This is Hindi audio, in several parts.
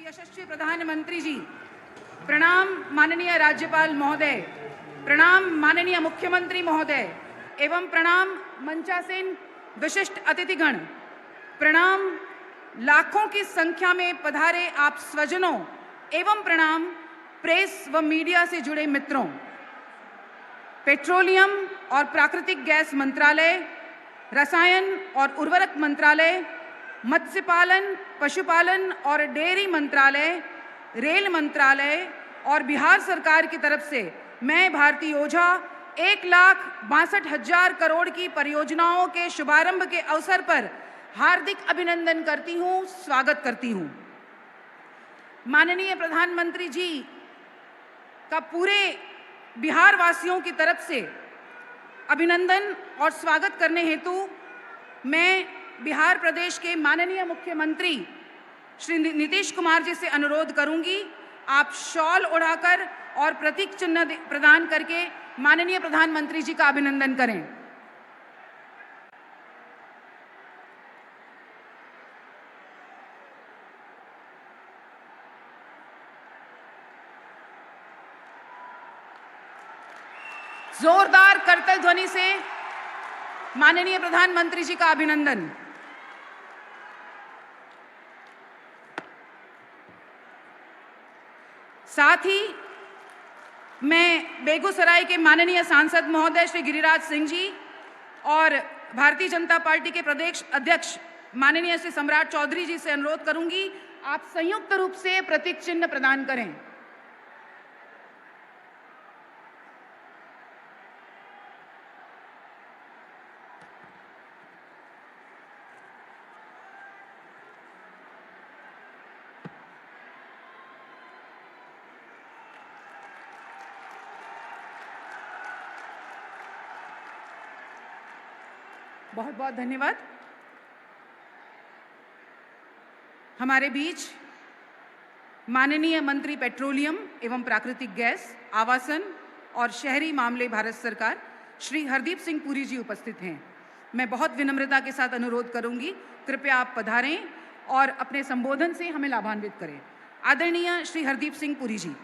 यशस्वी प्रधानमंत्री जी, प्रणाम माननीय राज्यपाल महोदय, प्रणाम माननीय मुख्यमंत्री महोदय एवं प्रणाम मंचासीन विशिष्ट अतिथिगण, प्रणाम लाखों की संख्या में पधारे आप स्वजनों एवं प्रणाम प्रेस व मीडिया से जुड़े मित्रों। पेट्रोलियम और प्राकृतिक गैस मंत्रालय, रसायन और उर्वरक मंत्रालय, मत्स्य पालन, पशुपालन और डेयरी मंत्रालय, रेल मंत्रालय और बिहार सरकार की तरफ से मैं भारती ओझा 1,62,000 करोड़ की परियोजनाओं के शुभारंभ के अवसर पर हार्दिक अभिनंदन करती हूं, स्वागत करती हूं। माननीय प्रधानमंत्री जी का पूरे बिहार वासियों की तरफ से अभिनंदन और स्वागत करने हेतु मैं बिहार प्रदेश के माननीय मुख्यमंत्री श्री नीतीश कुमार जी से अनुरोध करूंगी, आप शॉल ओढ़ाकर और प्रतीक चिन्ह प्रदान करके माननीय प्रधानमंत्री जी का अभिनंदन करें। जोरदार करतल ध्वनि से माननीय प्रधानमंत्री जी का अभिनंदन। साथ ही मैं बेगूसराय के माननीय सांसद महोदय श्री गिरिराज सिंह जी और भारतीय जनता पार्टी के प्रदेश अध्यक्ष माननीय श्री सम्राट चौधरी जी से अनुरोध करूंगी, आप संयुक्त रूप से प्रतीक चिन्ह प्रदान करें। बहुत बहुत धन्यवाद। हमारे बीच माननीय मंत्री पेट्रोलियम एवं प्राकृतिक गैस, आवासन और शहरी मामले भारत सरकार श्री हरदीप सिंह पुरी जी उपस्थित हैं। मैं बहुत विनम्रता के साथ अनुरोध करूंगी, कृपया आप पधारें और अपने संबोधन से हमें लाभान्वित करें। आदरणीय श्री हरदीप सिंह पुरी जी।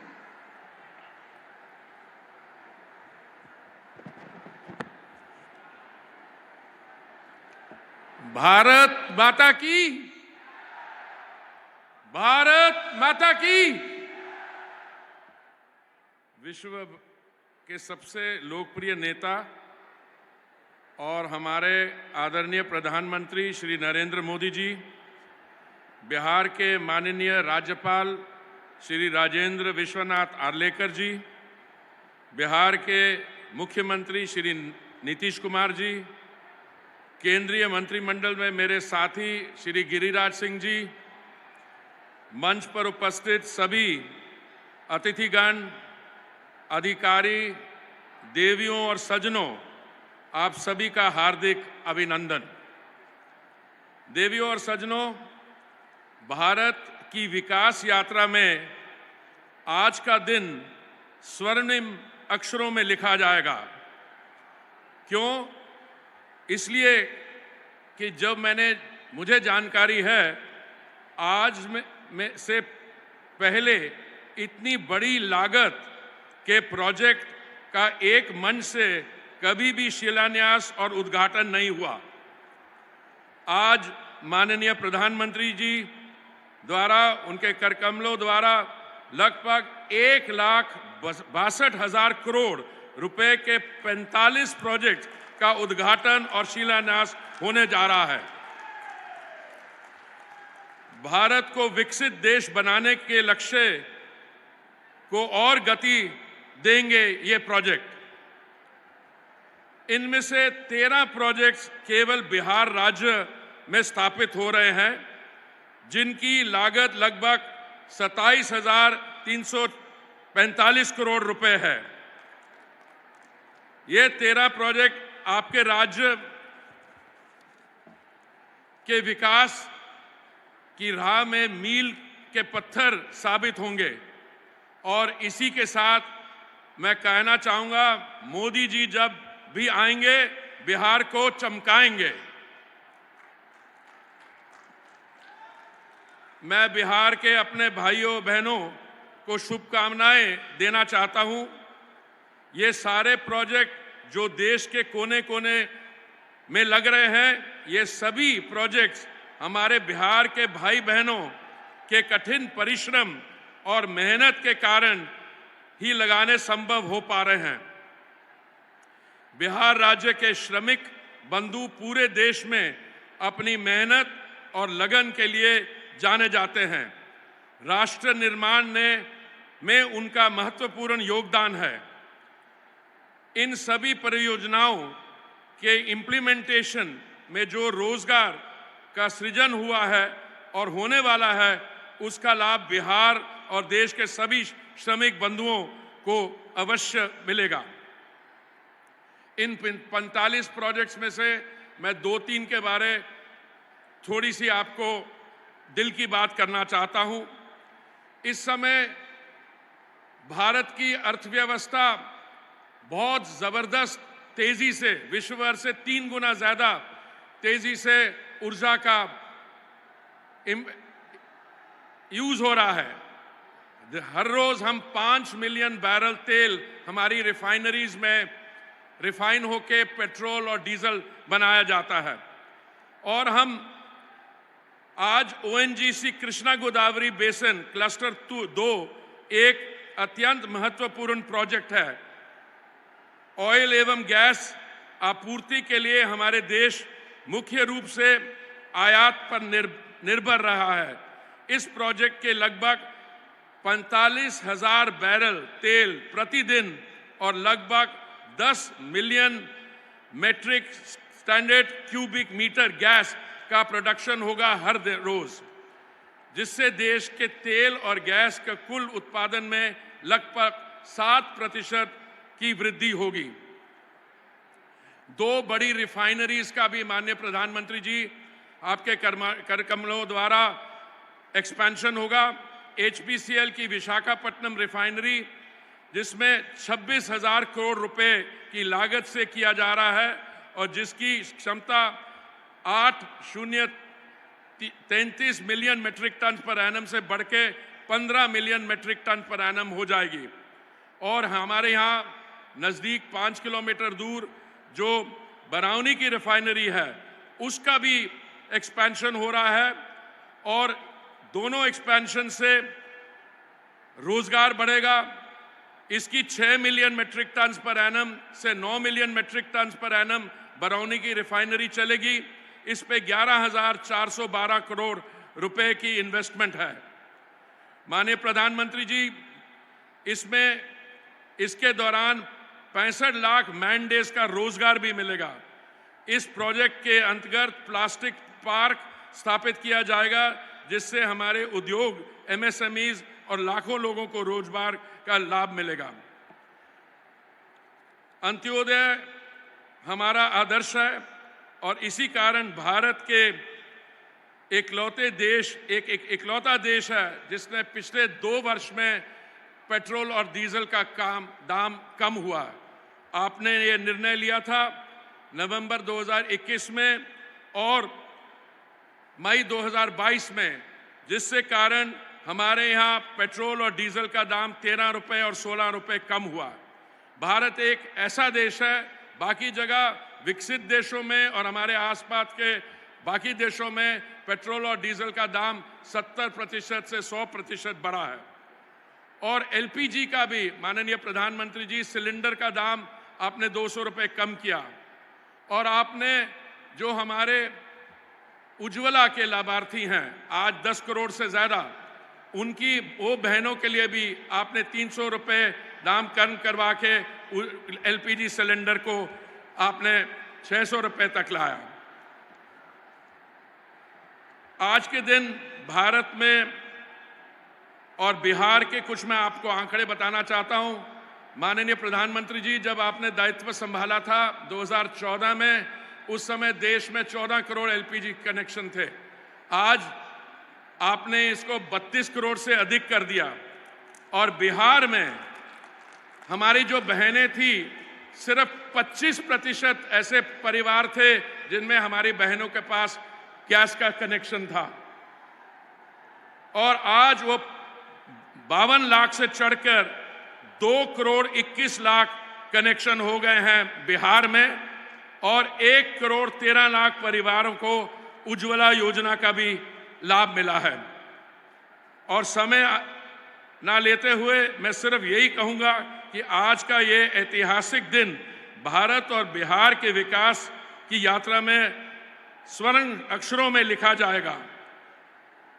भारत माता की, भारत माता की। विश्व के सबसे लोकप्रिय नेता और हमारे आदरणीय प्रधानमंत्री श्री नरेंद्र मोदी जी, बिहार के माननीय राज्यपाल श्री राजेंद्र विश्वनाथ आर्लेकर जी, बिहार के मुख्यमंत्री श्री नीतीश कुमार जी, केंद्रीय मंत्रिमंडल में मेरे साथी श्री गिरिराज सिंह जी, मंच पर उपस्थित सभी अतिथिगण, अधिकारी, देवियों और सज्जनों, आप सभी का हार्दिक अभिनंदन। देवियों और सज्जनों, भारत की विकास यात्रा में आज का दिन स्वर्णिम अक्षरों में लिखा जाएगा। क्यों? इसलिए कि जब मुझे जानकारी है, आज में से पहले इतनी बड़ी लागत के प्रोजेक्ट का एक मंच से कभी भी शिलान्यास और उद्घाटन नहीं हुआ। आज माननीय प्रधानमंत्री जी द्वारा, उनके करकमलों द्वारा लगभग 1,62,000 करोड़ रुपए के 45 प्रोजेक्ट का उद्घाटन और शिलान्यास होने जा रहा है। भारत को विकसित देश बनाने के लक्ष्य को और गति देंगे ये प्रोजेक्ट। इनमें से 13 प्रोजेक्ट्स केवल बिहार राज्य में स्थापित हो रहे हैं, जिनकी लागत लगभग 27,345 करोड़ रुपए है। ये 13 प्रोजेक्ट आपके राज्य के विकास की राह में मील के पत्थर साबित होंगे। और इसी के साथ मैं कहना चाहूंगा, मोदी जी जब भी आएंगे बिहार को चमकाएंगे। मैं बिहार के अपने भाइयों बहनों को शुभकामनाएं देना चाहता हूं। ये सारे प्रोजेक्ट जो देश के कोने कोने में लग रहे हैं, ये सभी प्रोजेक्ट्स हमारे बिहार के भाई बहनों के कठिन परिश्रम और मेहनत के कारण ही लगाने संभव हो पा रहे हैं। बिहार राज्य के श्रमिक बंधु पूरे देश में अपनी मेहनत और लगन के लिए जाने जाते हैं। राष्ट्र निर्माण में उनका महत्वपूर्ण योगदान है। इन सभी परियोजनाओं के इम्प्लीमेंटेशन में जो रोजगार का सृजन हुआ है और होने वाला है, उसका लाभ बिहार और देश के सभी श्रमिक बंधुओं को अवश्य मिलेगा। इन 45 प्रोजेक्ट्स में से मैं 2-3 के बारे थोड़ी सी आपको दिल की बात करना चाहता हूं। इस समय भारत की अर्थव्यवस्था बहुत जबरदस्त तेजी से, विश्व भर से 3 गुना ज्यादा तेजी से ऊर्जा का यूज हो रहा है। हर रोज हम 5 मिलियन बैरल तेल हमारी रिफाइनरीज में रिफाइन होके पेट्रोल और डीजल बनाया जाता है। और हम आज ONGC Krishna Godavari basin cluster 2 एक अत्यंत महत्वपूर्ण प्रोजेक्ट है। ऑयल एवं गैस आपूर्ति के लिए हमारे देश मुख्य रूप से आयात पर निर्भर रहा है। इस प्रोजेक्ट के लगभग 45,000 बैरल तेल प्रतिदिन और लगभग 10 million metric standard cubic metre gas का प्रोडक्शन होगा हर रोज, जिससे देश के तेल और गैस के कुल उत्पादन में लगभग 7% की वृद्धि होगी। 2 बड़ी रिफाइनरीज का भी माननीय प्रधानमंत्री जी आपके कर कमलों द्वारा एक्सपेंशन होगा। HPCL की विशाखापट्टनम रिफाइनरी, जिसमें 26,000 करोड़ रुपए की लागत से किया जा रहा है और जिसकी क्षमता 8,033 million metric ton per annum से बढ़ के 15 million metric ton per annum हो जाएगी। और हमारे यहाँ नज़दीक 5 किलोमीटर दूर जो बरौनी की रिफाइनरी है, उसका भी एक्सपेंशन हो रहा है और दोनों एक्सपेंशन से रोजगार बढ़ेगा। इसकी 6 million metric ton per annum से 9 million metric ton per annum Barauni की रिफाइनरी चलेगी। इस पे 11,412 करोड़ रुपए की इन्वेस्टमेंट है। माननीय प्रधानमंत्री जी, इसके दौरान 65 लाख मैन डेज का रोजगार भी मिलेगा। इस प्रोजेक्ट के अंतर्गत प्लास्टिक पार्क स्थापित किया जाएगा, जिससे हमारे उद्योग, MSMEs और लाखों लोगों को रोजगार का लाभ मिलेगा। अंत्योदय हमारा आदर्श है और इसी कारण भारत के इकलौता देश है जिसने पिछले 2 वर्ष में पेट्रोल और डीजल का दाम कम हुआ। आपने ये निर्णय लिया था नवंबर 2021 में और मई 2022 में, जिससे कारण हमारे यहाँ पेट्रोल और डीजल का दाम 13 रुपए और 16 रुपए कम हुआ। भारत एक ऐसा देश है, बाकी जगह विकसित देशों में और हमारे आसपास के बाकी देशों में पेट्रोल और डीजल का दाम 70% से 100% बढ़ा है। और LPG का भी माननीय प्रधानमंत्री जी, सिलेंडर का दाम आपने 200 रुपए कम किया। और आपने जो हमारे उज्ज्वला के लाभार्थी हैं, आज 10 करोड़ से ज़्यादा, उनकी वो बहनों के लिए भी आपने 300 रुपए दाम कम करवा के LPG सिलेंडर को आपने 600 रुपए तक लाया। आज के दिन भारत में और बिहार के कुछ मैं आपको आंकड़े बताना चाहता हूं। माननीय प्रधानमंत्री जी, जब आपने दायित्व संभाला था 2014 में, उस समय देश में 14 करोड़ LPG कनेक्शन थे। आज आपने इसको 32 करोड़ से अधिक कर दिया। और बिहार में हमारी जो बहनें थी, सिर्फ 25% ऐसे परिवार थे जिनमें हमारी बहनों के पास गैस का कनेक्शन था। और आज वो 52 लाख से चढ़कर 2 करोड़ 21 लाख कनेक्शन हो गए हैं बिहार में, और 1 करोड़ 13 लाख परिवारों को उज्ज्वला योजना का भी लाभ मिला है। और समय ना लेते हुए मैं सिर्फ यही कहूंगा कि आज का ये ऐतिहासिक दिन भारत और बिहार के विकास की यात्रा में स्वर्ण अक्षरों में लिखा जाएगा।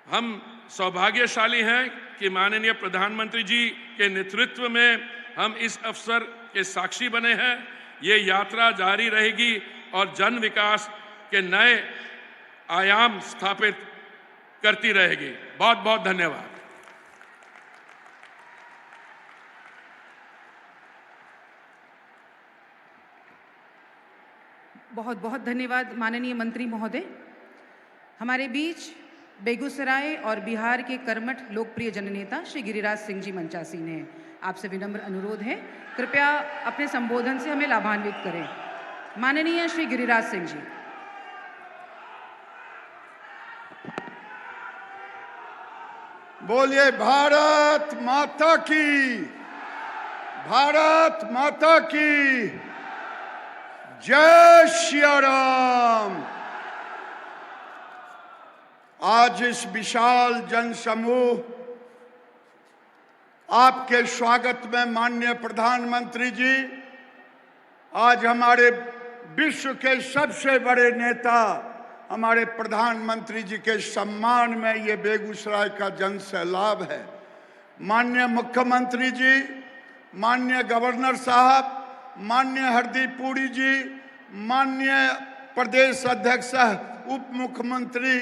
हम सौभाग्यशाली हैं कि माननीय प्रधानमंत्री जी के नेतृत्व में हम इस अवसर के साक्षी बने हैं। ये यात्रा जारी रहेगी और जन विकास के नए आयाम स्थापित करती रहेगी। बहुत बहुत धन्यवाद। बहुत बहुत धन्यवाद माननीय मंत्री महोदय। हमारे बीच बेगूसराय और बिहार के कर्मठ लोकप्रिय जननेता श्री गिरिराज सिंह जी मंचासीन हैं। आपसे विनम्र अनुरोध है, कृपया अपने संबोधन से हमें लाभान्वित करें। माननीय श्री गिरिराज सिंह जी। बोलिए भारत माता की, भारत माता की जय श्री राम। आज इस विशाल जनसमूह आपके स्वागत में माननीय प्रधानमंत्री जी, आज हमारे विश्व के सबसे बड़े नेता हमारे प्रधानमंत्री जी के सम्मान में ये बेगूसराय का जन सैलाब है। माननीय मुख्यमंत्री जी, माननीय गवर्नर साहब, माननीय हरदीप पुरी जी, माननीय प्रदेश अध्यक्ष उप मुख्यमंत्री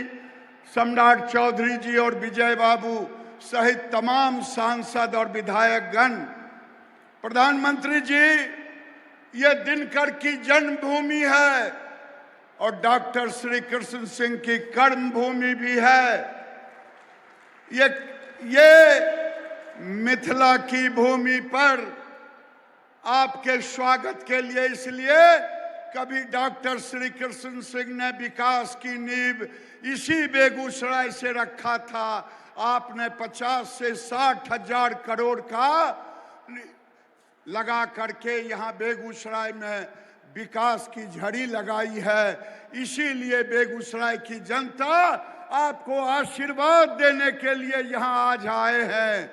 सम्राट चौधरी जी और विजय बाबू सहित तमाम सांसद और विधायकगण, प्रधानमंत्री जी, ये दिनकर की जन्मभूमि है और डॉक्टर श्री कृष्ण सिंह की कर्मभूमि भी है। ये मिथिला की भूमि पर आपके स्वागत के लिए इसलिए कभी डॉक्टर श्री कृष्ण सिंह ने विकास की नींव इसी बेगूसराय से रखा था। आपने 50 से 60 हजार करोड़ का लगा करके यहाँ बेगूसराय में विकास की झड़ी लगाई है। इसीलिए बेगूसराय की जनता आपको आशीर्वाद देने के लिए यहाँ आज आए हैं।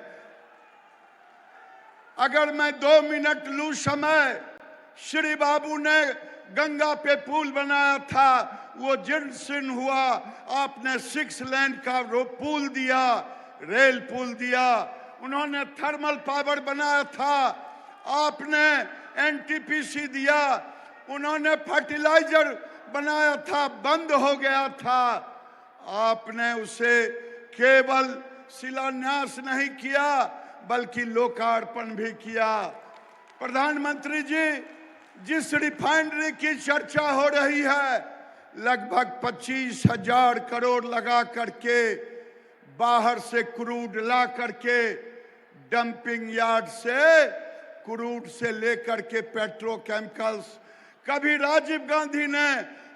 अगर मैं 2 मिनट लूं समय, श्री बाबू ने गंगा पे पुल बनाया था, वो जीर्ण शीर्ण हुआ। आपने 6 लेन का पुल दिया, रेल पुल दिया। उन्होंने थर्मल पावर बनाया था, आपने एनटीपीसी दिया। उन्होंने फर्टिलाइजर बनाया था, बंद हो गया था, आपने उसे केवल शिलान्यास नहीं किया बल्कि लोकार्पण भी किया। प्रधानमंत्री जी, जिस रिफाइनरी की चर्चा हो रही है, लगभग 25,000 करोड़ लगा करके बाहर से क्रूड ला करके डंपिंग यार्ड से क्रूड से लेकर के पेट्रोकेमिकल्स, कभी राजीव गांधी ने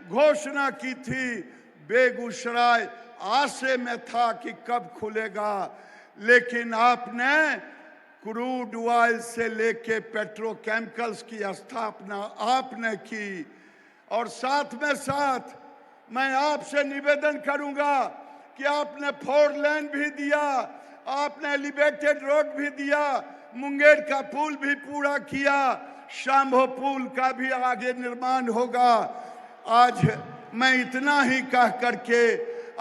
घोषणा की थी, बेगूसराय आशे में था कि कब खुलेगा, लेकिन आपने क्रूड ऑयल से लेके पेट्रोकेमिकल्स की स्थापना आपने की। और साथ में साथ मैं आपसे निवेदन करूंगा कि आपने 4 लेन भी दिया, आपने एलिवेटेड रोड भी दिया, मुंगेर का पुल भी पूरा किया, शाम्भो पुल का भी आगे निर्माण होगा। आज मैं इतना ही कह करके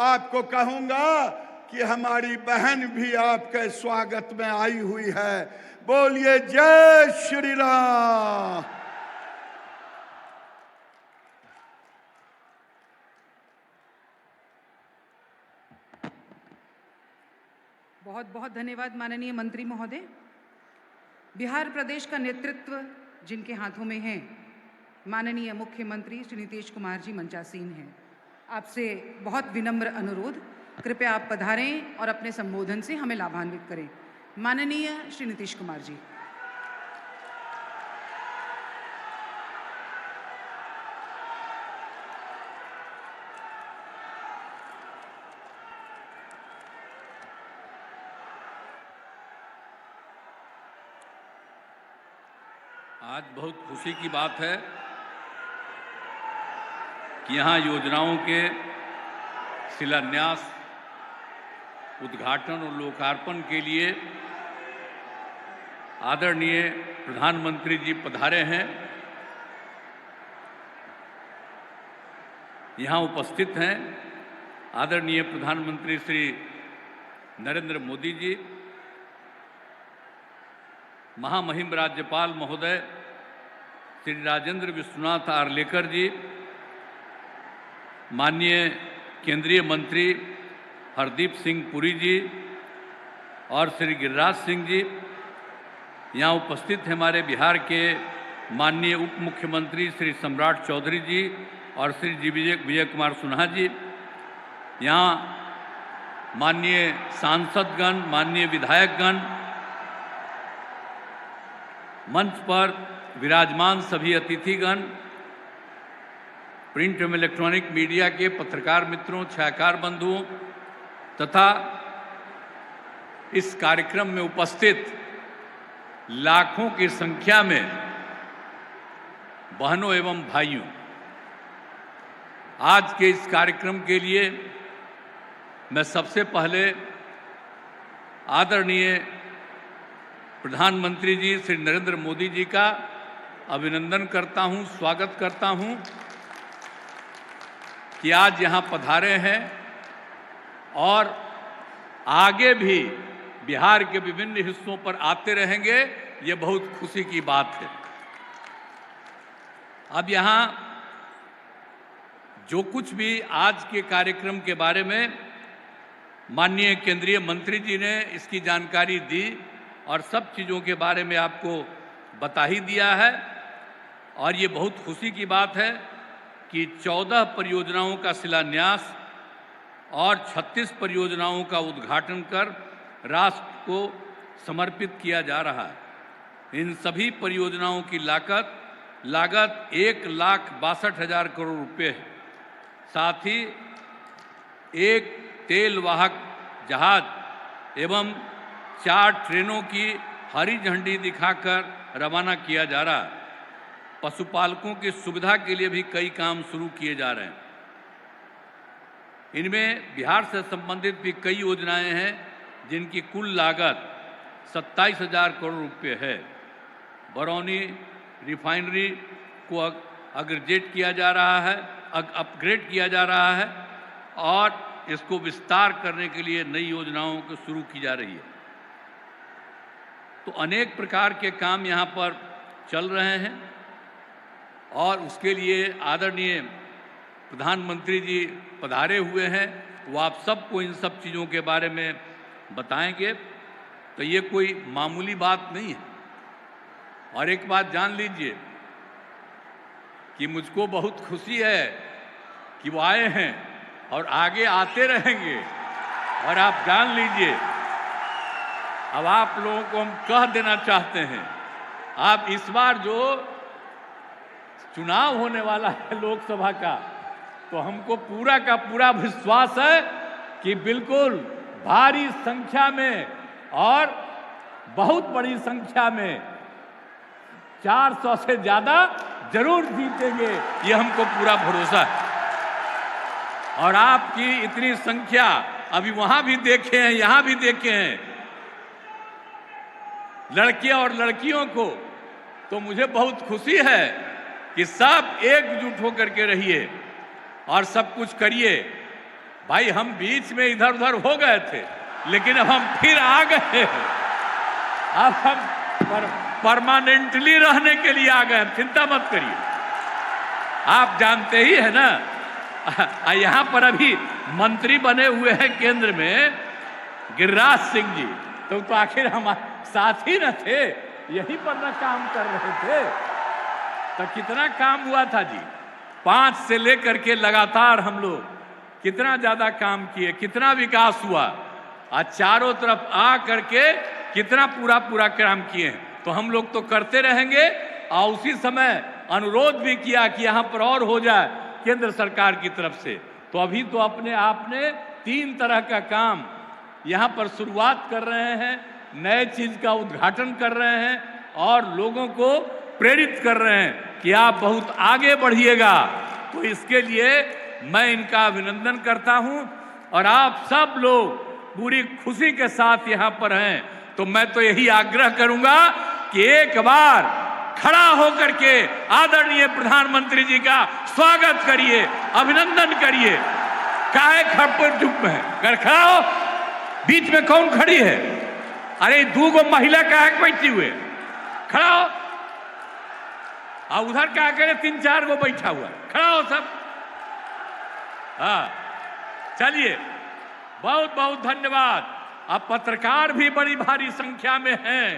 आपको कहूंगा कि हमारी बहन भी आपके स्वागत में आई हुई है। बोलिए जय श्री राम। बहुत बहुत धन्यवाद माननीय मंत्री महोदय। बिहार प्रदेश का नेतृत्व जिनके हाथों में है, माननीय मुख्यमंत्री श्री नीतीश कुमार जी मंचासीन हैं। आपसे बहुत विनम्र अनुरोध, कृपया आप पधारें और अपने संबोधन से हमें लाभान्वित करें। माननीय श्री नीतीश कुमार जी। आज बहुत खुशी की बात है कि यहाँ योजनाओं के शिलान्यास, उद्घाटन और लोकार्पण के लिए आदरणीय प्रधानमंत्री जी पधारे हैं। यहाँ उपस्थित हैं आदरणीय प्रधानमंत्री श्री नरेंद्र मोदी जी, महामहिम राज्यपाल महोदय श्री राजेंद्र विश्वनाथ आर्लेकर जी, माननीय केंद्रीय मंत्री हरदीप सिंह पुरी जी और श्री गिरिराज सिंह जी। यहाँ उपस्थित हैं हमारे बिहार के माननीय उप मुख्यमंत्री श्री सम्राट चौधरी जी और श्री जी विजय कुमार सिन्हा जी। यहाँ माननीय सांसदगण, माननीय विधायकगण, मंच पर विराजमान सभी अतिथिगण, प्रिंट एवं इलेक्ट्रॉनिक मीडिया के पत्रकार मित्रों, छायाकार बंधुओं तथा इस कार्यक्रम में उपस्थित लाखों की संख्या में बहनों एवं भाइयों, आज के इस कार्यक्रम के लिए मैं सबसे पहले आदरणीय प्रधानमंत्री जी श्री नरेंद्र मोदी जी का अभिनंदन करता हूं, स्वागत करता हूं कि आज यहां पधारे हैं और आगे भी बिहार के विभिन्न हिस्सों पर आते रहेंगे। ये बहुत खुशी की बात है। अब यहां जो कुछ भी आज के कार्यक्रम के बारे में माननीय केंद्रीय मंत्री जी ने इसकी जानकारी दी और सब चीज़ों के बारे में आपको बता ही दिया है, और ये बहुत खुशी की बात है कि 14 परियोजनाओं का शिलान्यास और 36 परियोजनाओं का उद्घाटन कर राष्ट्र को समर्पित किया जा रहा है। इन सभी परियोजनाओं की लागत 1,62,000 करोड़ रुपए है। साथ ही एक तेल वाहक जहाज एवं 4 ट्रेनों की हरी झंडी दिखाकर रवाना किया जा रहा है। पशुपालकों की सुविधा के लिए भी कई काम शुरू किए जा रहे हैं। इनमें बिहार से संबंधित भी कई योजनाएं हैं जिनकी कुल लागत 27,000 करोड़ रुपए है। बरौनी रिफाइनरी को अपग्रेड किया जा रहा है और इसको विस्तार करने के लिए नई योजनाओं को शुरू की जा रही है। तो अनेक प्रकार के काम यहाँ पर चल रहे हैं और उसके लिए आदरणीय प्रधानमंत्री जी पधारे हुए हैं। वो आप सबको इन सब चीज़ों के बारे में बताएंगे। तो ये कोई मामूली बात नहीं है। और एक बात जान लीजिए कि मुझको बहुत खुशी है कि वो आए हैं और आगे आते रहेंगे। और आप जान लीजिए, अब आप लोगों को हम कह देना चाहते हैं, आप इस बार जो चुनाव होने वाला है लोकसभा का, तो हमको पूरा का पूरा विश्वास है कि बिल्कुल भारी संख्या में और बहुत बड़ी संख्या में 400 से ज्यादा जरूर जीतेंगे। ये हमको पूरा भरोसा है। और आपकी इतनी संख्या अभी वहां भी देखे हैं, यहां भी देखे हैं, लड़कियां और लड़कियों को। तो मुझे बहुत खुशी है कि सब एकजुट होकर के रहिए और सब कुछ करिए। भाई हम बीच में इधर उधर हो गए थे, लेकिन अब हम फिर आ गए। अब हम परमानेंटली रहने के लिए आ गए। चिंता मत करिए। आप जानते ही है ना, यहाँ पर अभी मंत्री बने हुए हैं केंद्र में गिरिराज सिंह जी। तो आखिर हमारे साथ ही न थे, यहीं पर न काम कर रहे थे। तो कितना काम हुआ था जी, 5 से लेकर के लगातार हम लोग कितना ज्यादा काम किए, कितना विकास हुआ। आज चारों तरफ आ करके कितना पूरा काम किए हैं। तो हम लोग तो करते रहेंगे। और उसी समय अनुरोध भी किया कि यहाँ पर और हो जाए केंद्र सरकार की तरफ से। तो अभी तो अपने आप ने 3 तरह का काम यहाँ पर शुरुआत कर रहे हैं, नए चीज का उद्घाटन कर रहे हैं और लोगों को प्रेरित कर रहे हैं कि आप बहुत आगे बढ़िएगा। तो इसके लिए मैं इनका अभिनंदन करता हूं और आप सब लोग पूरी खुशी के साथ यहां पर हैं, तो मैं तो यही आग्रह करूंगा कि एक बार खड़ा होकर के आदरणीय प्रधानमंत्री जी का स्वागत करिए, अभिनंदन करिए। काहे खड़पर चुप है, अगर खड़ा हो, बीच में कौन खड़ी है? अरे दूगो महिला काहे बैठी हुए, खड़ा हो। और उधर क्या करे, 3-4 गो बैठा हुआ, खड़ा हो सब। हाँ, चलिए, बहुत बहुत धन्यवाद। अब पत्रकार भी बड़ी भारी संख्या में हैं,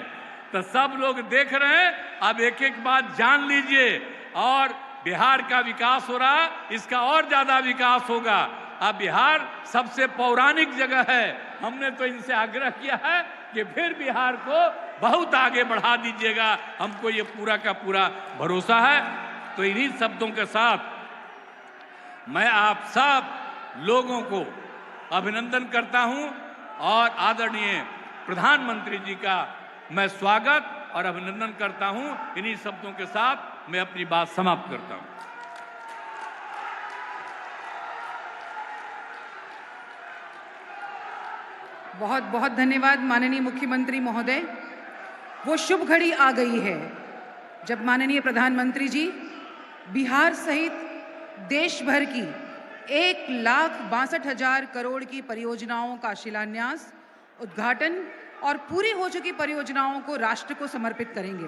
तो सब लोग देख रहे हैं। अब एक एक बात जान लीजिए, और बिहार का विकास हो रहा, इसका और ज्यादा विकास होगा। अब बिहार सबसे पौराणिक जगह है, हमने तो इनसे आग्रह किया है कि फिर बिहार को बहुत आगे बढ़ा दीजिएगा, हमको ये पूरा का पूरा भरोसा है। तो इन्हीं शब्दों के साथ मैं आप सब लोगों को अभिनंदन करता हूं और आदरणीय प्रधानमंत्री जी का मैं स्वागत और अभिनंदन करता हूं। इन्हीं शब्दों के साथ मैं अपनी बात समाप्त करता हूं। बहुत बहुत धन्यवाद माननीय मुख्यमंत्री महोदय। वो शुभ घड़ी आ गई है जब माननीय प्रधानमंत्री जी बिहार सहित देश भर की 1,62,000 करोड़ की परियोजनाओं का शिलान्यास, उद्घाटन और पूरी हो चुकी परियोजनाओं को राष्ट्र को समर्पित करेंगे।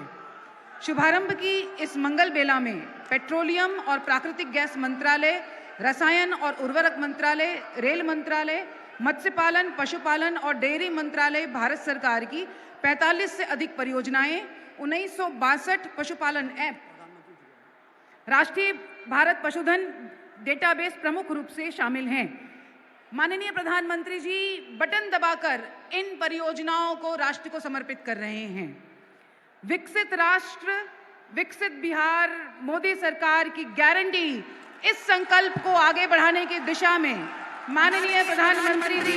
शुभारंभ की इस मंगल बेला में पेट्रोलियम और प्राकृतिक गैस मंत्रालय, रसायन और उर्वरक मंत्रालय, रेल मंत्रालय, मत्स्य पालन, पशुपालन और डेयरी मंत्रालय, भारत सरकार की 45 से अधिक परियोजनाएं, 1962 पशुपालन ऐप, राष्ट्रीय भारत पशुधन डेटाबेस प्रमुख रूप से शामिल हैं। माननीय प्रधानमंत्री जी बटन दबाकर इन परियोजनाओं को राष्ट्र को समर्पित कर रहे हैं। विकसित राष्ट्र, विकसित बिहार, मोदी सरकार की गारंटी, इस संकल्प को आगे बढ़ाने की दिशा में माननीय प्रधानमंत्री जी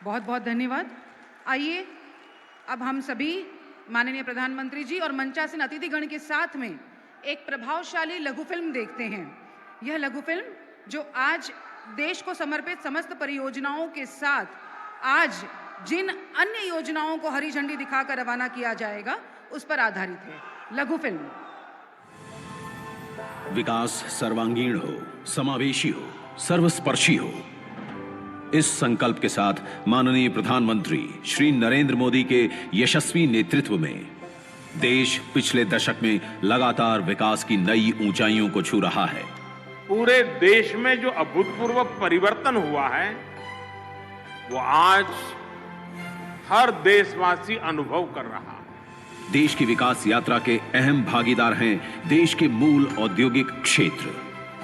बहुत बहुत धन्यवाद। आइए अब हम सभी माननीय प्रधानमंत्री जी और मंचासीन अतिथिगण के साथ में एक प्रभावशाली लघु फिल्म देखते हैं। यह लघु फिल्म जो आज देश को समर्पित समस्त परियोजनाओं के साथ आज जिन अन्य योजनाओं को हरी झंडी दिखाकर रवाना किया जाएगा उस पर आधारित है। लघु फिल्म। विकास सर्वांगीण हो, समावेशी हो, सर्वस्पर्शी हो, इस संकल्प के साथ माननीय प्रधानमंत्री श्री नरेंद्र मोदी के यशस्वी नेतृत्व में देश पिछले दशक में लगातार विकास की नई ऊंचाइयों को छू रहा है। पूरे देश में जो अभूतपूर्व परिवर्तन हुआ है वो आज हर देशवासी अनुभव कर रहा है। देश की विकास यात्रा के अहम भागीदार हैं देश के मूल औद्योगिक क्षेत्र,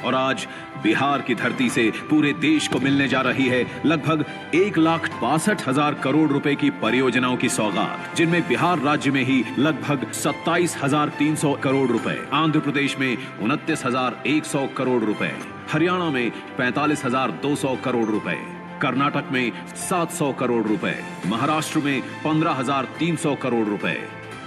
और आज बिहार की धरती से पूरे देश को मिलने जा रही है लगभग 1,62,000 करोड़ रुपए की परियोजनाओं की सौगात, जिनमें बिहार राज्य में ही लगभग 27,300 करोड़ रुपए, आंध्र प्रदेश में 29,100 करोड़ रुपए, हरियाणा में 45,200 करोड़ रुपए, कर्नाटक में 700 करोड़ रुपए, महाराष्ट्र में 15,300 करोड़ रुपए,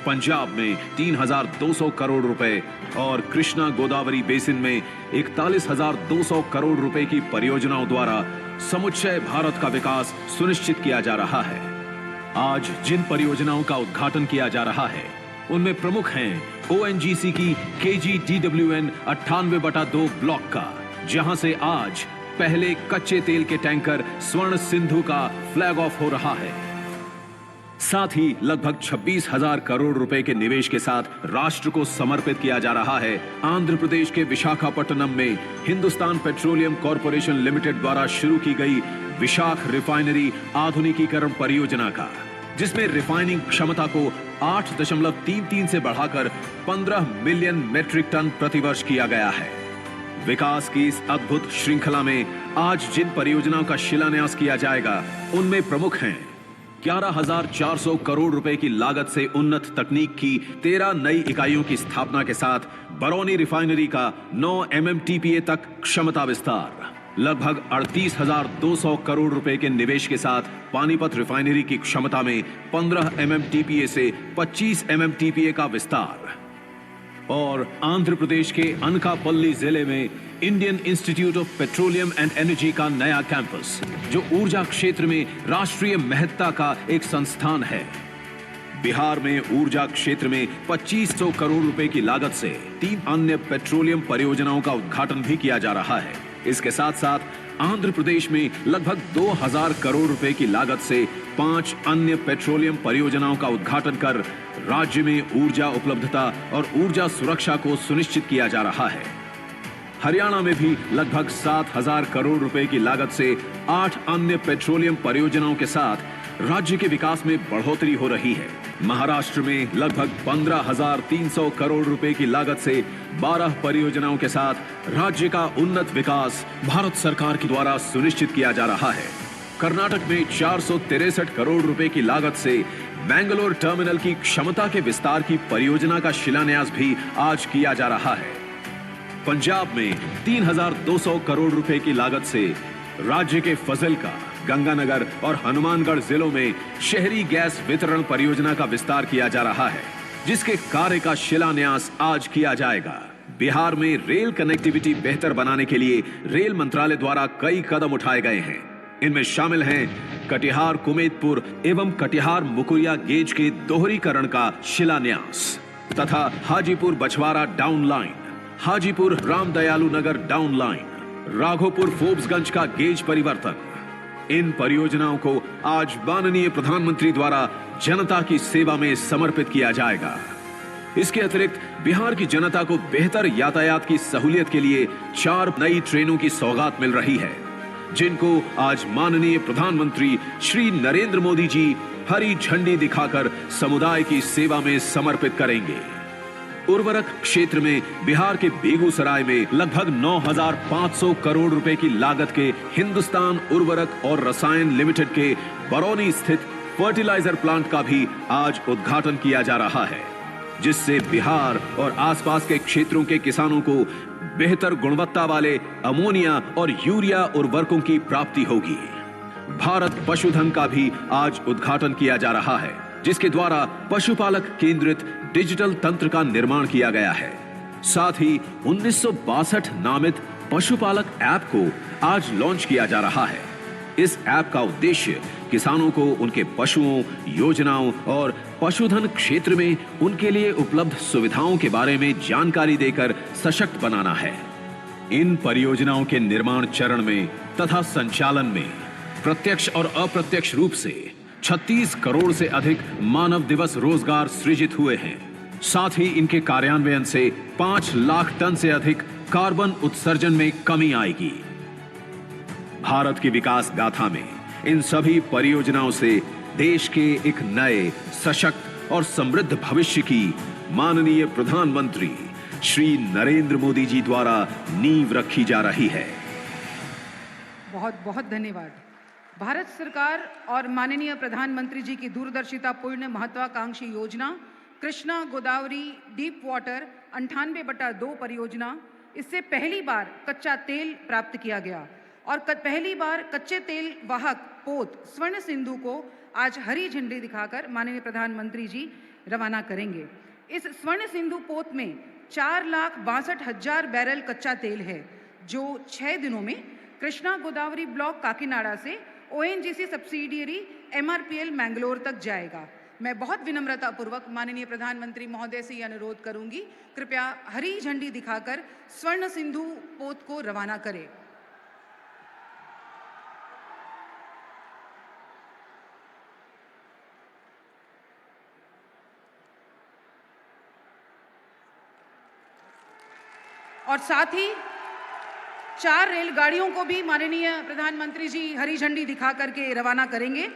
पंजाब में 3,200 करोड़ रुपए और कृष्णा गोदावरी बेसिन में 41,200 करोड़ रुपए की परियोजनाओं द्वारा समुच्चय भारत का विकास सुनिश्चित किया जा रहा है। आज जिन परियोजनाओं का उद्घाटन किया जा रहा है उनमें प्रमुख हैं ONGC की KGTWN 98/2 ब्लॉक का, जहां से आज पहले कच्चे तेल के टैंकर स्वर्ण सिंधु का फ्लैग ऑफ हो रहा है। साथ ही लगभग 26,000 करोड़ रुपए के निवेश के साथ राष्ट्र को समर्पित किया जा रहा है आंध्र प्रदेश के विशाखापट्टनम में हिंदुस्तान पेट्रोलियम कॉर्पोरेशन लिमिटेड द्वारा शुरू की गई विशाख रिफाइनरी आधुनिकीकरण परियोजना का, जिसमें रिफाइनिंग क्षमता को 8.33 से बढ़ाकर 15 मिलियन मेट्रिक टन प्रतिवर्ष किया गया है। विकास की इस अद्भुत श्रृंखला में आज जिन परियोजनाओं का शिलान्यास किया जाएगा उनमें प्रमुख हैं 11,400 करोड़ रुपए की लागत से उन्नत तकनीक की 13 नई इकाइयों की स्थापना के साथ बरौनी रिफाइनरी का 9 MMTPA तक क्षमता विस्तार, लगभग 38,200 करोड़ रुपए के निवेश के साथ पानीपत रिफाइनरी की क्षमता में 15 MMTPA से 25 MMTPA का विस्तार, और आंध्र प्रदेश के अनकापल्ली जिले में Indian institute of petroleum and energy का नया कैंपस, जो ऊर्जा क्षेत्र में राष्ट्रीय महत्ता का एक संस्थान है। बिहार में ऊर्जा क्षेत्र में 2,500 करोड़ रुपए की लागत से 3 अन्य पेट्रोलियम परियोजनाओं का उद्घाटन भी किया जा रहा है। इसके साथ साथ आंध्र प्रदेश में लगभग 2,000 करोड़ रुपए की लागत से 5 अन्य पेट्रोलियम परियोजनाओं का उद्घाटन कर राज्य में ऊर्जा उपलब्धता और ऊर्जा सुरक्षा को सुनिश्चित किया जा रहा है। हरियाणा में भी लगभग 7,000 करोड़ रुपए की लागत से 8 अन्य पेट्रोलियम परियोजनाओं के साथ राज्य के विकास में बढ़ोतरी हो रही है। महाराष्ट्र में लगभग 15,300 करोड़ रुपए की लागत से 12 परियोजनाओं के साथ राज्य का उन्नत विकास भारत सरकार के द्वारा सुनिश्चित किया जा रहा है। कर्नाटक में 463 करोड़ रुपए की लागत से बेंगलोर टर्मिनल की क्षमता के विस्तार की परियोजना का शिलान्यास भी आज किया जा रहा है। पंजाब में 3,200 करोड़ रुपए की लागत से राज्य के फजलका, गंगानगर और हनुमानगढ़ जिलों में शहरी गैस वितरण परियोजना का विस्तार किया जा रहा है, जिसके कार्य का शिलान्यास आज किया जाएगा। बिहार में रेल कनेक्टिविटी बेहतर बनाने के लिए रेल मंत्रालय द्वारा कई कदम उठाए गए हैं। इनमें शामिल हैं कटिहार कुमेदपुर एवं कटिहार मुकुरिया गेज के दोहरीकरण का शिलान्यास तथा हाजीपुर बछवाड़ा डाउन लाइन, हाजीपुर रामदयालु नगर डाउन लाइन, राघोपुर फोर्ब्सगंज का गेज परिवर्तन। इन परियोजनाओं को आज माननीय प्रधानमंत्री द्वारा जनता की सेवा में समर्पित किया जाएगा। इसके अतिरिक्त बिहार की जनता को बेहतर यातायात की सहूलियत के लिए 4 नई ट्रेनों की सौगात मिल रही है, जिनको आज माननीय प्रधानमंत्री श्री नरेंद्र मोदी जी हरी झंडी दिखाकर समुदाय की सेवा में समर्पित करेंगे। उर्वरक क्षेत्र में बिहार के बेगूसराय में लगभग 9,500 करोड़ रुपए की लागत के हिंदुस्तान उर्वरक और रसायन लिमिटेड के बरौनी स्थित फर्टिलाइजर प्लांट का भी आज उद्घाटन किया जा रहा है, जिससे बिहार और आसपास के क्षेत्रों के किसानों को बेहतर गुणवत्ता वाले अमोनिया और यूरिया उर्वरकों की प्राप्ति होगी। भारत पशुधन का भी आज उद्घाटन किया जा रहा है, जिसके द्वारा पशुपालक केंद्रित डिजिटल तंत्र का निर्माण किया गया है। साथ ही 1962 नामित पशुपालक ऐप को आज लॉन्च किया जा रहा है। इस ऐप का उद्देश्य किसानों को उनके पशुओं, योजनाओं और पशुधन क्षेत्र में उनके लिए उपलब्ध सुविधाओं के बारे में जानकारी देकर सशक्त बनाना है। इन परियोजनाओं के निर्माण चरण में तथा संचालन में प्रत्यक्ष और अप्रत्यक्ष रूप से 36 करोड़ से अधिक मानव दिवस रोजगार सृजित हुए हैं। साथ ही इनके कार्यान्वयन से 5 लाख टन से अधिक कार्बन उत्सर्जन में कमी आएगी। भारत की विकास गाथा में इन सभी परियोजनाओं से देश के एक नए, सशक्त और समृद्ध भविष्य की माननीय प्रधानमंत्री श्री नरेंद्र मोदी जी द्वारा नींव रखी जा रही है। बहुत बहुत धन्यवाद। भारत सरकार और माननीय प्रधानमंत्री जी की दूरदर्शितापूर्ण महत्वाकांक्षी योजना कृष्णा गोदावरी डीप वाटर 98/2 परियोजना, इससे पहली बार कच्चा तेल प्राप्त किया गया और पहली बार कच्चे तेल वाहक पोत स्वर्ण सिंधु को आज हरी झंडी दिखाकर माननीय प्रधानमंत्री जी रवाना करेंगे। इस स्वर्ण सिंधु पोत में 4,62,000 बैरल कच्चा तेल है, जो 6 दिनों में कृष्णा गोदावरी ब्लॉक काकीनाडा से ONGC सब्सिडियरी MRPL मैंगलोर तक जाएगा। मैं बहुत विनम्रतापूर्वक माननीय प्रधानमंत्री महोदय से यह अनुरोध करूंगी, कृपया हरी झंडी दिखाकर स्वर्ण सिंधु पोत को रवाना करें। और साथ ही 4 रेलगाड़ियों को भी माननीय प्रधानमंत्री जी हरी झंडी दिखा करके रवाना करेंगे,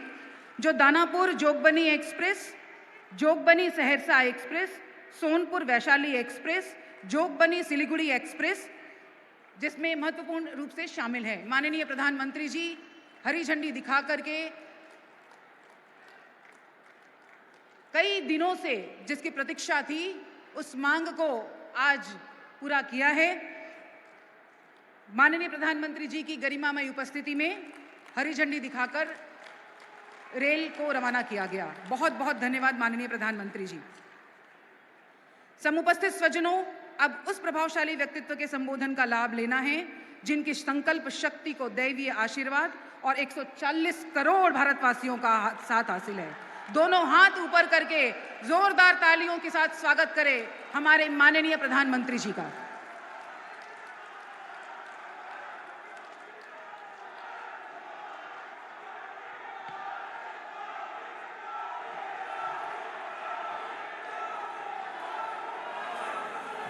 जो Danapur Jogbani express, Jogbani Saharsa express, Sonpur Vaishali express, Jogbani Siliguri express, जिसमें महत्वपूर्ण रूप से शामिल है। माननीय प्रधानमंत्री जी हरी झंडी दिखा करके कई दिनों से जिसकी प्रतीक्षा थी, उस मांग को आज पूरा किया है। माननीय प्रधानमंत्री जी की गरिमामय उपस्थिति में हरी झंडी दिखाकर रेल को रवाना किया गया। बहुत बहुत धन्यवाद माननीय प्रधानमंत्री जी। समुपस्थित स्वजनों, अब उस प्रभावशाली व्यक्तित्व के संबोधन का लाभ लेना है जिनकी संकल्प शक्ति को दैवीय आशीर्वाद और 140 करोड़ भारतवासियों का साथ हासिल है। दोनों हाथ ऊपर करके जोरदार तालियों के साथ स्वागत करें हमारे माननीय प्रधानमंत्री जी का।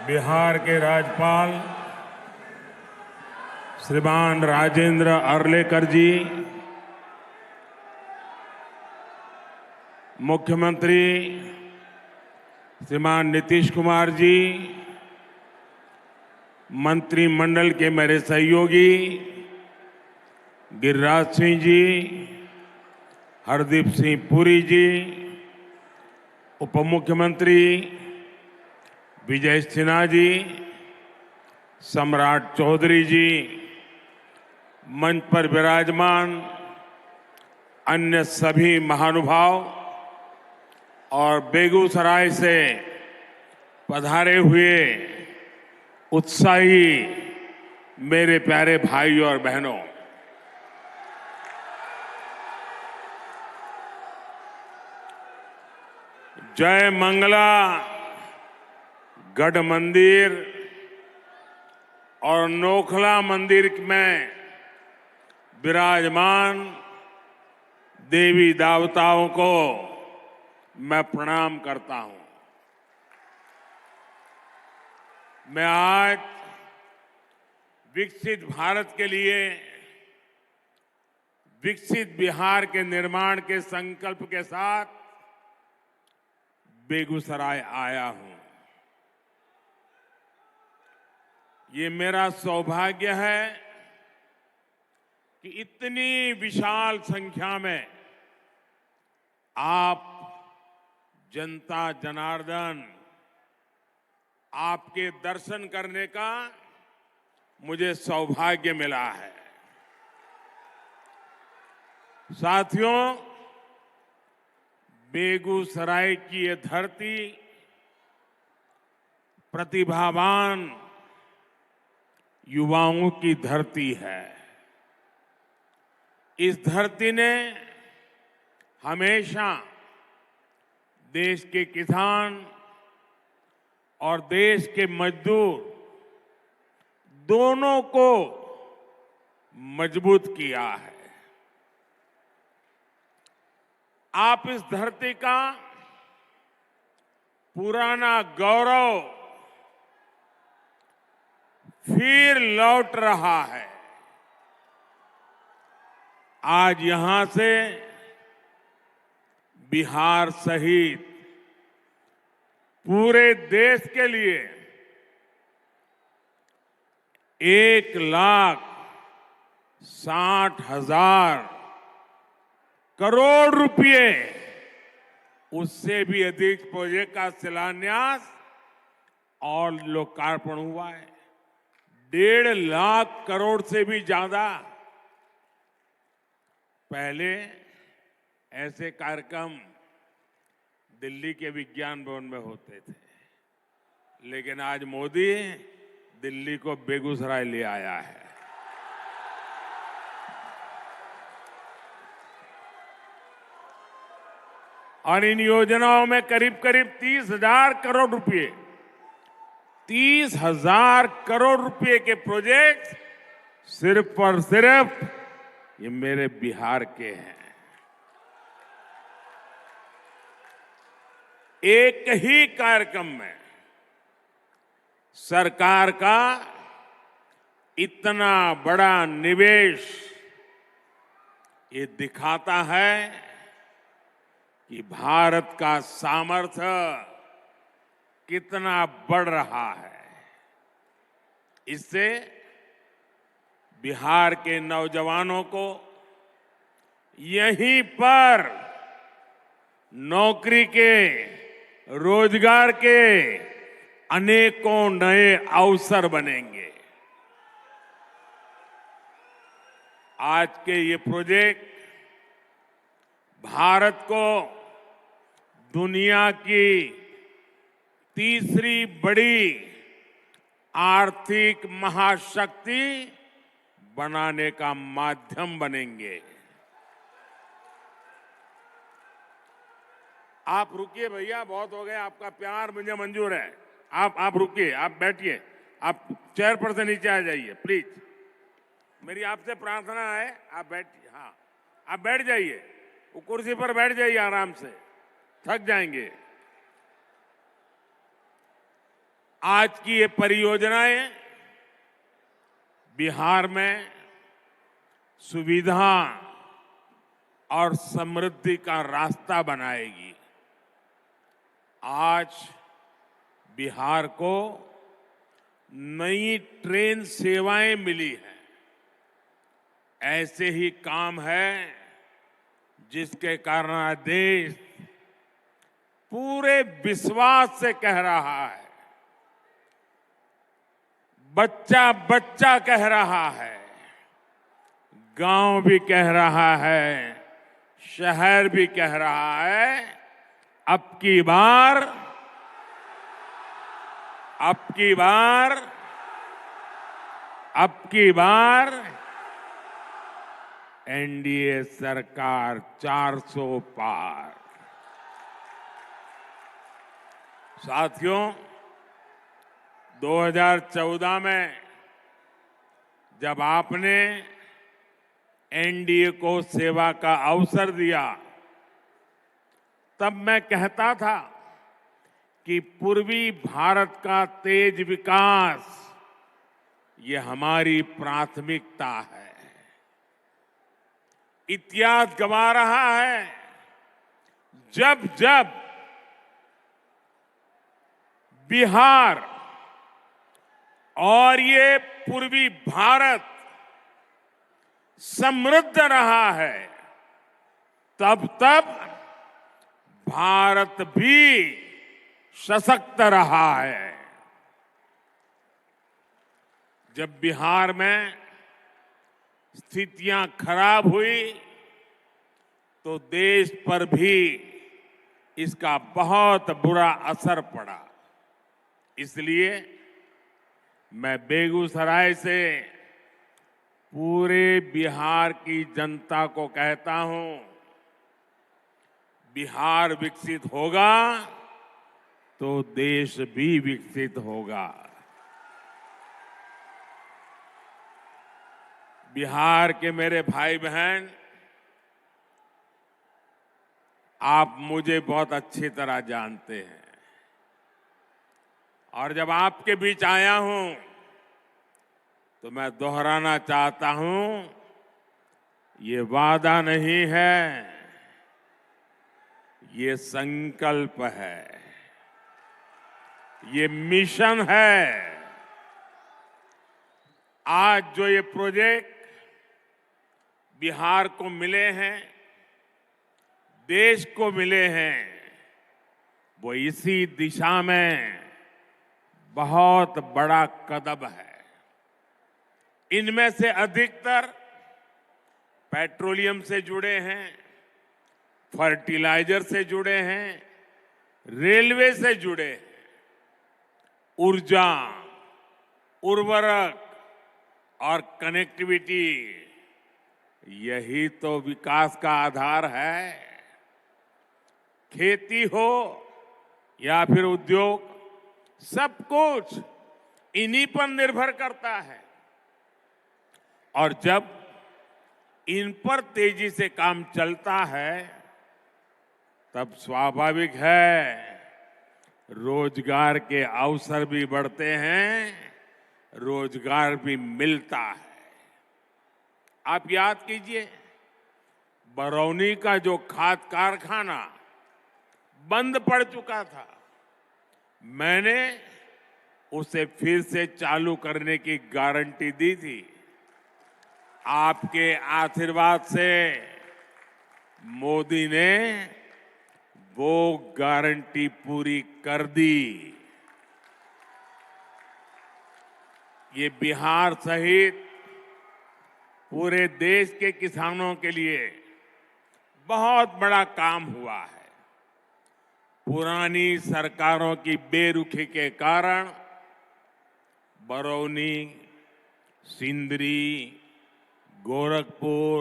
बिहार के राज्यपाल श्रीमान राजेंद्र अर्लेकर जी, मुख्यमंत्री श्रीमान नीतीश कुमार जी, मंत्रिमंडल के मेरे सहयोगी गिरिराज सिंह जी, हरदीप सिंह पुरी जी, उप मुख्यमंत्री विजय सिन्हा जी, सम्राट चौधरी जी, मंच पर विराजमान अन्य सभी महानुभाव और बेगूसराय से पधारे हुए उत्साही मेरे प्यारे भाइयों और बहनों, जय मंगला गढ़ मंदिर और नोखला मंदिर में विराजमान देवी देवताओं को मैं प्रणाम करता हूं। मैं आज विकसित भारत के लिए विकसित बिहार के निर्माण के संकल्प के साथ बेगूसराय आया हूं। ये मेरा सौभाग्य है कि इतनी विशाल संख्या में आप जनता जनार्दन आपके दर्शन करने का मुझे सौभाग्य मिला है। साथियों, बेगूसराय की ये धरती प्रतिभावान युवाओं की धरती है। इस धरती ने हमेशा देश के किसान और देश के मजदूर दोनों को मजबूत किया है। आप इस धरती का पुराना गौरव फिर लौट रहा है। आज यहां से बिहार सहित पूरे देश के लिए 1,60,000 करोड़ रुपए, उससे भी अधिक प्रोजेक्ट का शिलान्यास और लोकार्पण हुआ है। 1.5 लाख करोड़ से भी ज्यादा। पहले ऐसे कार्यक्रम दिल्ली के विज्ञान भवन में होते थे, लेकिन आज मोदी दिल्ली को बेगूसराय ले आया है। और इन योजनाओं में करीब करीब 30,000 करोड़ रुपए, 30,000 करोड़ रुपए के प्रोजेक्ट सिर्फ और सिर्फ ये मेरे बिहार के हैं। एक ही कार्यक्रम में सरकार का इतना बड़ा निवेश ये दिखाता है कि भारत का सामर्थ्य कितना बढ़ रहा है। इससे बिहार के नौजवानों को यहीं पर नौकरी के, रोजगार के अनेकों नए अवसर बनेंगे। आज के ये प्रोजेक्ट भारत को दुनिया की तीसरी बड़ी आर्थिक महाशक्ति बनाने का माध्यम बनेंगे। आप रुकिए भैया, बहुत हो गए, आपका प्यार मुझे मंजूर है। आप रुकिए, आप बैठिए, आप चेयर पर से नीचे आ जाइए प्लीज। मेरी आपसे प्रार्थना है, आप बैठिए। हाँ, आप बैठ जाइए, वो कुर्सी पर बैठ जाइए आराम से, थक जाएंगे। आज की ये परियोजनाएं बिहार में सुविधा और समृद्धि का रास्ता बनाएगी। आज बिहार को नई ट्रेन सेवाएं मिली हैं। ऐसे ही काम है जिसके कारण आज देश पूरे विश्वास से कह रहा है, बच्चा बच्चा कह रहा है, गांव भी कह रहा है, शहर भी कह रहा है, अब की बार एनडीए सरकार 400 पार। साथियों, 2014 में जब आपने एनडीए को सेवा का अवसर दिया, तब मैं कहता था कि पूर्वी भारत का तेज विकास ये हमारी प्राथमिकता है। इतिहास गवा रहा है, जब जब बिहार और ये पूर्वी भारत समृद्ध रहा है, तब तब भारत भी सशक्त रहा है। जब बिहार में स्थितियां खराब हुई तो देश पर भी इसका बहुत बुरा असर पड़ा। इसलिए मैं बेगूसराय से पूरे बिहार की जनता को कहता हूं, बिहार विकसित होगा तो देश भी विकसित होगा। बिहार के मेरे भाई बहन, आप मुझे बहुत अच्छी तरह जानते हैं, और जब आपके बीच आया हूं तो मैं दोहराना चाहता हूं, ये वादा नहीं है, ये संकल्प है, ये मिशन है। आज जो ये प्रोजेक्ट बिहार को मिले हैं, देश को मिले हैं, वो इसी दिशा में बहुत बड़ा कदम है। इनमें से अधिकतर पेट्रोलियम से जुड़े हैं, फर्टिलाइजर से जुड़े हैं, रेलवे से जुड़े हैं, ऊर्जा, उर्वरक और कनेक्टिविटी, यही तो विकास का आधार है। खेती हो या फिर उद्योग, सब कुछ इन्हीं पर निर्भर करता है। और जब इन पर तेजी से काम चलता है, तब स्वाभाविक है रोजगार के अवसर भी बढ़ते हैं, रोजगार भी मिलता है। आप याद कीजिए, बरौनी का जो खाद कारखाना बंद पड़ चुका था, मैंने उसे फिर से चालू करने की गारंटी दी थी। आपके आशीर्वाद से मोदी ने वो गारंटी पूरी कर दी। ये बिहार सहित पूरे देश के किसानों के लिए बहुत बड़ा काम हुआ है। पुरानी सरकारों की बेरुखी के कारण बरौनी, सिंदरी, गोरखपुर,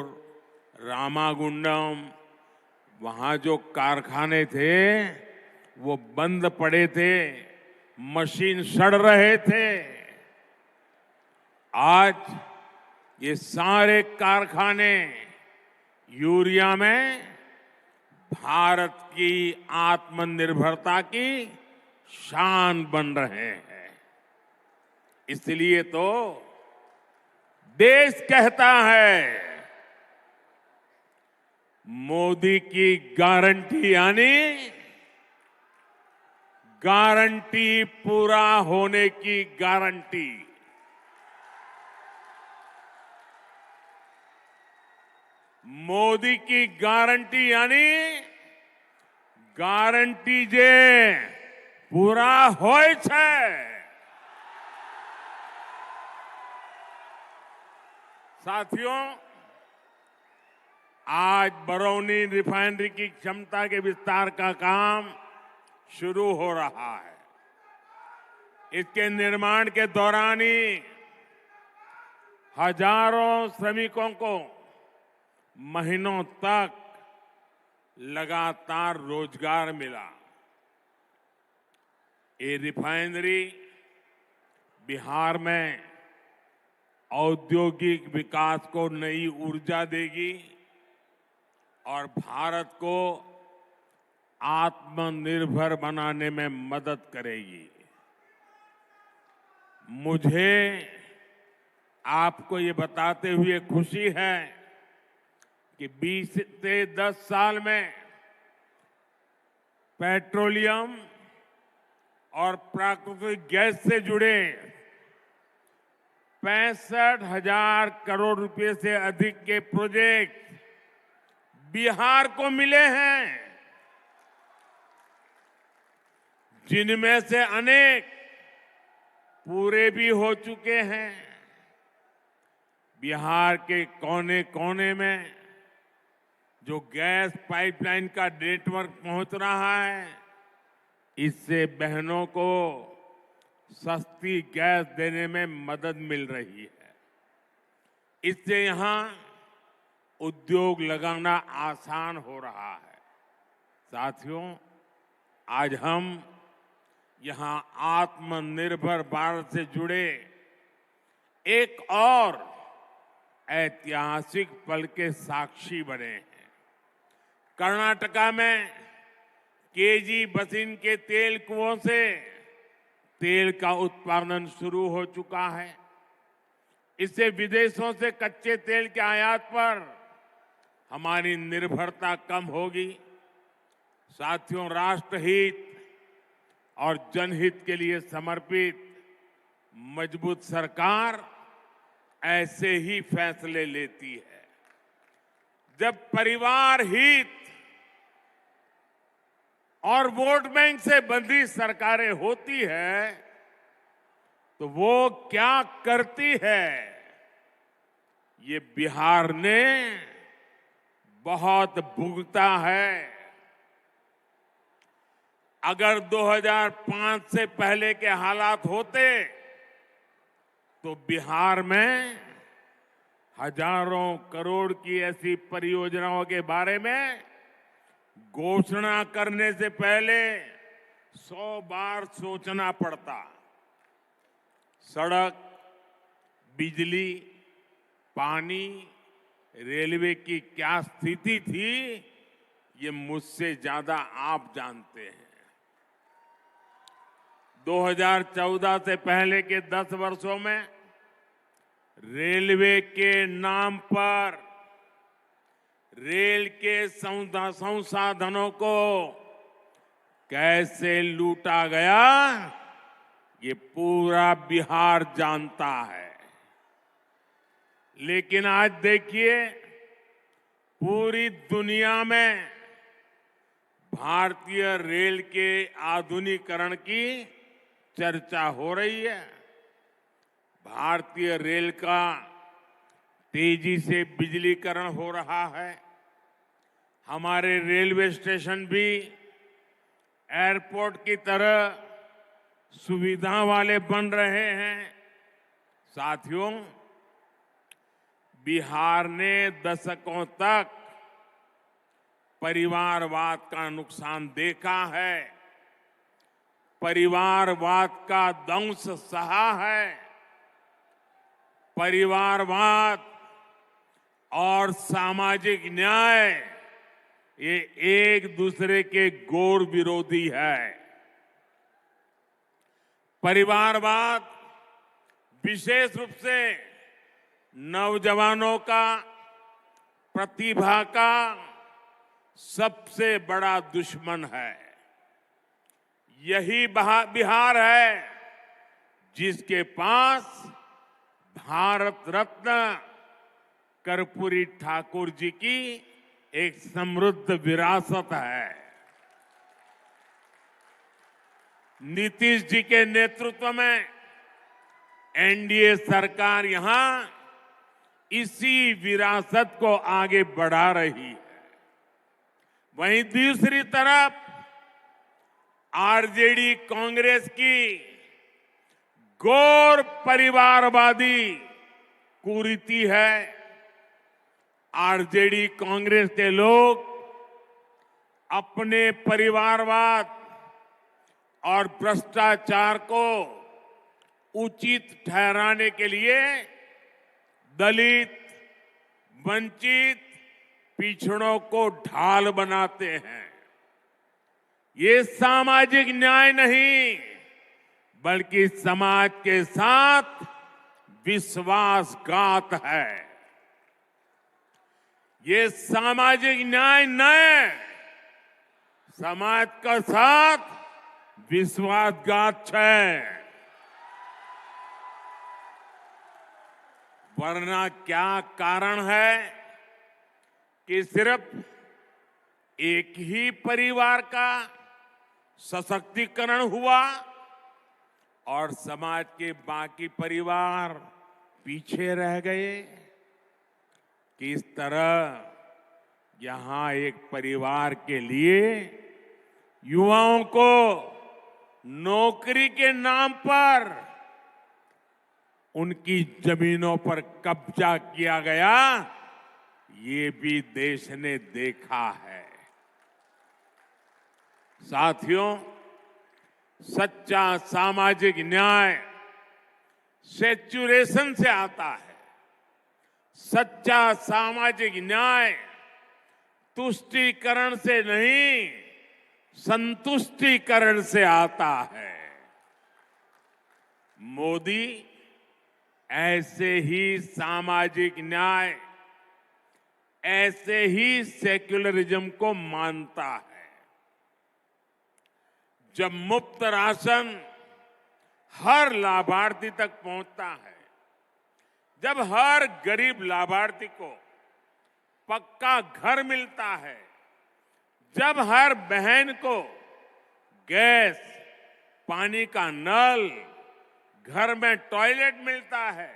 रामागुंडम, वहां जो कारखाने थे वो बंद पड़े थे, मशीन सड़ रहे थे। आज ये सारे कारखाने यूरिया में भारत की आत्मनिर्भरता की शान बन रहे हैं। इसलिए तो देश कहता है, मोदी की गारंटी यानी गारंटी पूरा होने की गारंटी। मोदी की गारंटी यानी गारंटी जे पूरा होय छै। साथियों, आज बरौनी रिफाइनरी की क्षमता के विस्तार का काम शुरू हो रहा है। इसके निर्माण के दौरान ही हजारों श्रमिकों को महीनों तक लगातार रोजगार मिला। ये रिफाइनरी बिहार में औद्योगिक विकास को नई ऊर्जा देगी और भारत को आत्मनिर्भर बनाने में मदद करेगी। मुझे आपको ये बताते हुए खुशी है कि 20 से 10 साल में पेट्रोलियम और प्राकृतिक गैस से जुड़े 65,000 करोड़ रुपए से अधिक के प्रोजेक्ट बिहार को मिले हैं, जिनमें से अनेक पूरे भी हो चुके हैं। बिहार के कोने कोने में जो गैस पाइपलाइन का नेटवर्क पहुंच रहा है, इससे बहनों को सस्ती गैस देने में मदद मिल रही है। इससे यहां उद्योग लगाना आसान हो रहा है। साथियों, आज हम यहां आत्मनिर्भर भारत से जुड़े एक और ऐतिहासिक पल के साक्षी बने हैं। कर्नाटका में केजी बसिन के तेल कुओं से तेल का उत्पादन शुरू हो चुका है। इससे विदेशों से कच्चे तेल के आयात पर हमारी निर्भरता कम होगी। साथियों, राष्ट्रहित और जनहित के लिए समर्पित मजबूत सरकार ऐसे ही फैसले लेती है। जब परिवार हित और वोट बैंक से बंधी सरकारें होती है तो वो क्या करती है, ये बिहार ने बहुत भुगता है। अगर 2005 से पहले के हालात होते तो बिहार में हजारों करोड़ की ऐसी परियोजनाओं के बारे में घोषणा करने से पहले 100 बार सोचना पड़ता। सड़क, बिजली, पानी, रेलवे की क्या स्थिति थी, ये मुझसे ज्यादा आप जानते हैं। 2014 से पहले के 10 वर्षों में रेलवे के नाम पर रेल के संसाधनों को कैसे लूटा गया, ये पूरा बिहार जानता है। लेकिन आज देखिए, पूरी दुनिया में भारतीय रेल के आधुनिकीकरण की चर्चा हो रही है। भारतीय रेल का तेजी से बिजलीकरण हो रहा है। हमारे रेलवे स्टेशन भी एयरपोर्ट की तरह सुविधा वाले बन रहे हैं। साथियों, बिहार ने दशकों तक परिवारवाद का नुकसान देखा है, परिवारवाद का दंश सहा है। परिवारवाद और सामाजिक न्याय ये एक दूसरे के घोर विरोधी है। परिवारवाद विशेष रूप से नौजवानों का, प्रतिभा का सबसे बड़ा दुश्मन है। यही बिहार है जिसके पास भारत रत्न कर्पूरी ठाकुर जी की एक समृद्ध विरासत है। नीतीश जी के नेतृत्व में एनडीए सरकार यहां इसी विरासत को आगे बढ़ा रही है। वहीं दूसरी तरफ आरजेडी कांग्रेस की घोर परिवारवादी कुरीति है। आरजेडी कांग्रेस के लोग अपने परिवारवाद और भ्रष्टाचार को उचित ठहराने के लिए दलित, वंचित, पिछड़ों को ढाल बनाते हैं। ये सामाजिक न्याय नहीं, बल्कि समाज के साथ विश्वासघात है। ये सामाजिक न्याय न समाज का साथ विश्वासघात है। वरना क्या कारण है कि सिर्फ एक ही परिवार का सशक्तिकरण हुआ और समाज के बाकी परिवार पीछे रह गए? किस तरह यहां एक परिवार के लिए युवाओं को नौकरी के नाम पर उनकी जमीनों पर कब्जा किया गया, ये भी देश ने देखा है। साथियों, सच्चा सामाजिक न्याय सेचुरेशन से आता है। सच्चा सामाजिक न्याय तुष्टीकरण से नहीं, संतुष्टीकरण से आता है। मोदी ऐसे ही सामाजिक न्याय ऐसे ही सेक्युलरिज्म को मानता है। जब मुफ्त राशन हर लाभार्थी तक पहुंचता है, जब हर गरीब लाभार्थी को पक्का घर मिलता है, जब हर बहन को गैस, पानी का नल, घर में टॉयलेट मिलता है,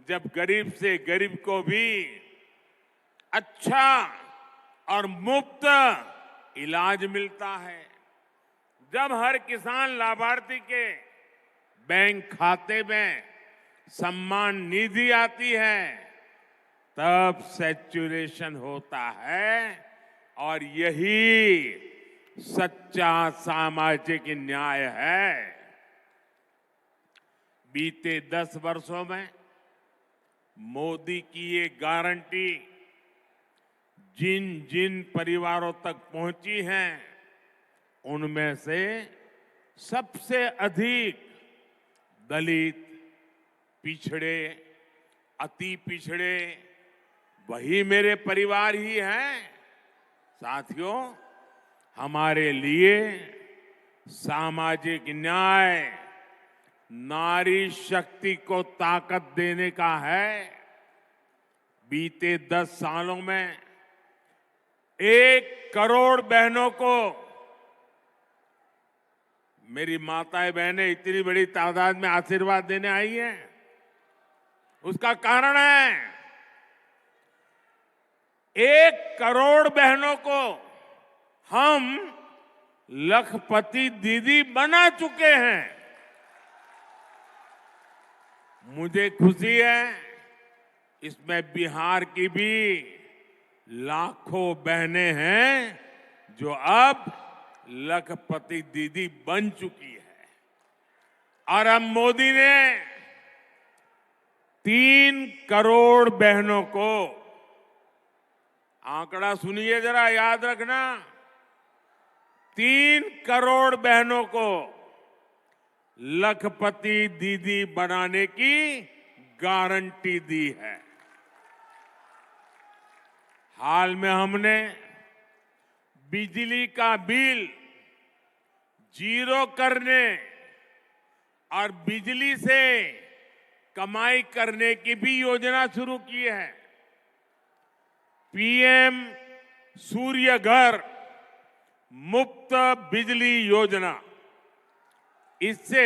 जब गरीब से गरीब को भी अच्छा और मुफ्त इलाज मिलता है, जब हर किसान लाभार्थी के बैंक खाते में सम्मान निधि आती है, तब सैचुरेशन होता है। और यही सच्चा सामाजिक न्याय है। बीते 10 वर्षों में मोदी की ये गारंटी जिन जिन परिवारों तक पहुंची है, उनमें से सबसे अधिक दलित, पिछड़े, अति पिछड़े वही मेरे परिवार ही हैं। साथियों, हमारे लिए सामाजिक न्याय नारी शक्ति को ताकत देने का है। बीते 10 सालों में 1 करोड़ बहनों को, मेरी माताएं बहनें इतनी बड़ी तादाद में आशीर्वाद देने आई हैं, उसका कारण है 1 करोड़ बहनों को हम लखपति दीदी बना चुके हैं। मुझे खुशी है, इसमें बिहार की भी लाखों बहनें हैं जो अब लखपति दीदी बन चुकी है। और अब मोदी ने 3 करोड़ बहनों को, आंकड़ा सुनिए जरा, याद रखना, 3 करोड़ बहनों को लखपति दीदी बनाने की गारंटी दी है। हाल में हमने बिजली का बिल 0 करने और बिजली से कमाई करने की भी योजना शुरू की है। पीएम सूर्य घर मुफ्त बिजली योजना, इससे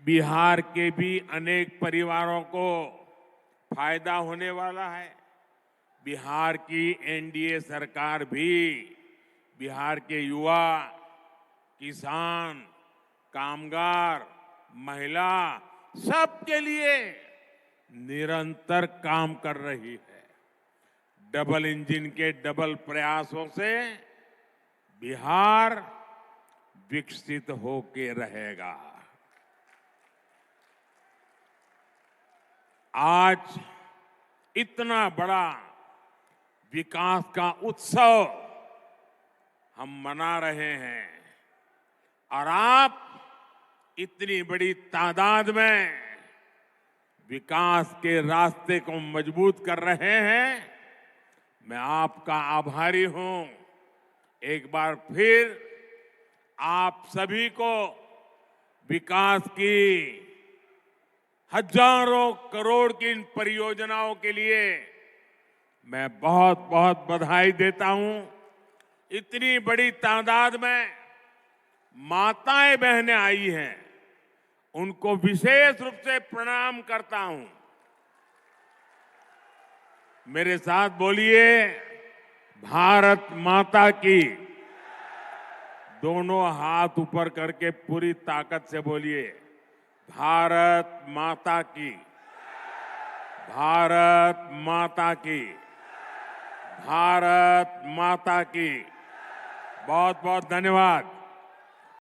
बिहार के भी अनेक परिवारों को फायदा होने वाला है। बिहार की एनडीए सरकार भी बिहार के युवा, किसान, कामगार, महिला सबके लिए निरंतर काम कर रही है। डबल इंजन के डबल प्रयासों से बिहार विकसित होके रहेगा। आज इतना बड़ा विकास का उत्सव हम मना रहे हैं और आप इतनी बड़ी तादाद में विकास के रास्ते को मजबूत कर रहे हैं। मैं आपका आभारी हूं। एक बार फिर आप सभी को विकास की हजारों करोड़ की इन परियोजनाओं के लिए मैं बहुत बहुत बधाई देता हूं। इतनी बड़ी तादाद में माताएं बहनें आई हैं, उनको विशेष रूप से प्रणाम करता हूं। मेरे साथ बोलिए, भारत माता की। दोनों हाथ ऊपर करके पूरी ताकत से बोलिए, भारत माता की, भारत माता की, भारत माता की। बहुत बहुत धन्यवाद।